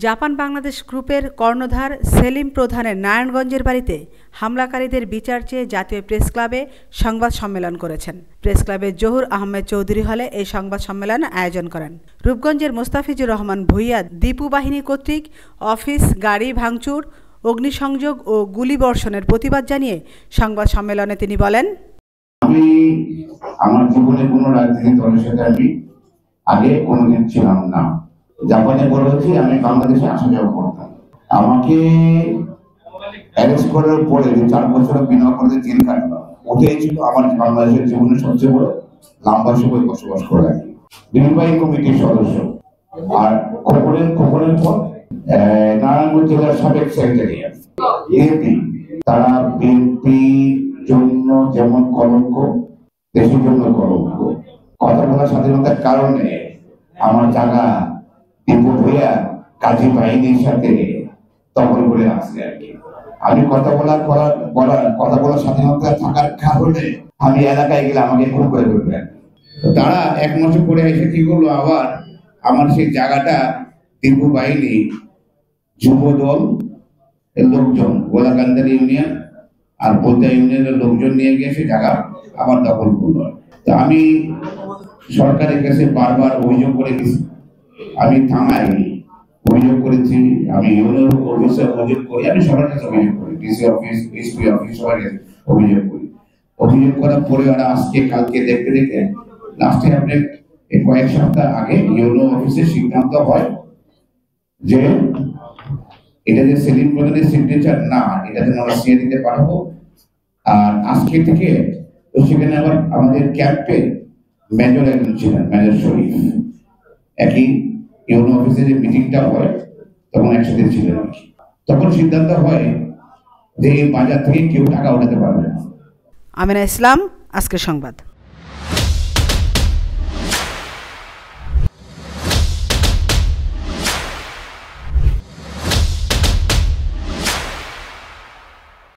Japan Bangladesh গ্রুপের কর্ণধার সেলিম প্রধানের নারায়ণগঞ্জের বাড়িতে হামলাকারীদের বিচার চেয়ে জাতীয় প্রেস ক্লাবে সংবাদ সম্মেলন করেছেন। প্রেস ক্লাবের জহুর আহমেদ চৌধুরী হলে এই সংবাদ সম্মেলন আয়োজন করেন। রূপগঞ্জের মোস্তাফিজুর রহমান ভূঁইয়া দীপু বাহিনী কর্তৃক অফিস, গাড়ি ভাঙচুর, অগ্নিসংযোগ ও গুলিবর্ষণের প্রতিবাদ জানিয়ে সংবাদ সম্মেলনে তিনি বলেন, আমি আমার জীবনে কোনো রাজনৈতিক দলের সাথে আমি আগে কোনোদিন ছিলাম না। জাপানে বড় হয়েছি, আমি বাংলাদেশে আসা যাওয়া করতাম। আমাকে অ্যারেস্ট করার পরে 4 বছর বিনা করে জেল কাটলাম। ওটাই ছিল আমার বাংলাদেশের জীবনের সবচেয়ে বড় লম্বা সময় বসবাস করা। নির্বাহী কমিটির সদস্য আর খবরের পর নারায়ণগঞ্জ জেলার সাবেক সেক্রেটারিয়েট এপি, তারা বিএনপি জন্য যেমন কলঙ্ক, দেশের জন্য কলঙ্ক। কথা বলার স্বাধীনতার কারণে আমার জায়গা দীপু ভূঁইয়া কাজী বাহিনীর সাথে দখল করে আসছে আর কি। আমি কথা বলার স্বাধীনতা থাকার কারণে আমি এলাকায় গেলে আমাকে খুন করে ফেলবেন। তারা 1 মাস পরে এসে কি করলো, আবার আমার সেই জায়গাটা দীপু বাহিনী যুব দল এর লোকজন, গোলাকান্দার ইউনিয়ন আর পোলতা ইউনিয়নের লোকজন নিয়ে গিয়ে সে জায়গা আবার দখল করলো। তো আমি সরকারের কাছে বারবার অভিযোগ করে গেছি, আমি থানায় অভিযোগ করেছি, আমি ইউনিয়ন অফিসে অভিযোগ করি, আমি সবার কাছে অভিযোগ করি, ডিসি অফিস, এসপি অফিস, সবার কাছে অভিযোগ করি। অভিযোগ করার পরে ওরা আজকে কালকে দেখতে লাস্টে আপনি কয়েক সপ্তাহ আগে ইউনিয়ন অফিসে সিদ্ধান্ত হয় যে এটা যে সেলিম প্রধানের সিগনেচার না, এটা যেন আমরা সিএ দিতে পারবো। আর আজকে থেকে তো সেখানে আবার আমাদের ক্যাম্পে মেজর একজন ছিলেন, মেজর শরীফ, একই ইউনো অফিসে যে মিটিংটা হয় তখন একসাথে ছিলেন। তখন সিদ্ধান্ত হয় যে এই বাজার থেকে কেউ টাকা উঠাতে পারবে না। আমিনা ইসলাম, আজকের সংবাদ।